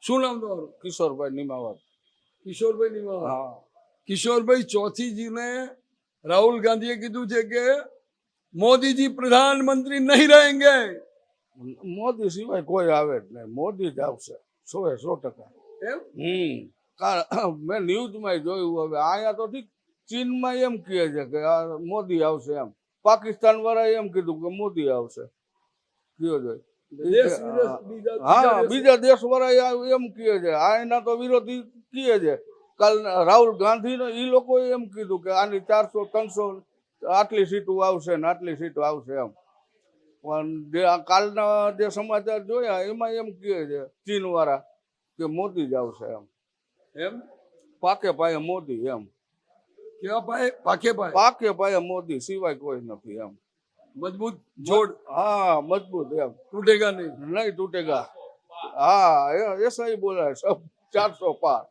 શું નામ તમારું? કિશોરભાઈ નિમાવત. કિશોરભાઈ નિમાવા. હા. કિશોરભાઈ, ચોથીજીને રાહુલ ગાંધીએ કીધું છે કે મોદીજી પ્રધાનમંત્રી નહીં રહેંગે. મોદી સિવાય કોઈ આવે જ નહીં, મોદી જ આવશે 100%. એમ? મેં ન્યૂઝમાં જોયું. હવે અહીંયા તો ઠીક, ચીનમાં એમ કહે છે કે આ મોદી આવશે એમ, પાકિસ્તાન વાળાએ એમ કીધું કે મોદી આવશે. કયો જોઈ દેશ વિદેશ હા, બીજા દેશ વાળા એમ કહે છે, આના તો વિરોધી કહે છે. કાલ રાહુલ ગાંધી એ લોકોએ એમ કીધું કે આની 400-300 આટલી સીટો આવશે ને આટલી સીટો આવશે એમ. પણ જે કાલના જે સમાચાર જોયા એમાં એમ કહે છે ચીન વાળા કે મોદી જ આવશે એમ. એમ? પાકે પાયે મોદી એમ. કેવા પાયે? પાકે પાયે. પાકે પાયે મોદી સિવાય કોઈ નથી એમ. મજબૂત જોડ. હા, મજબૂત એમ. તૂટેગા નહીં. નહીં તૂટેગા. હા, એસા ही बोला है सब 400 पार.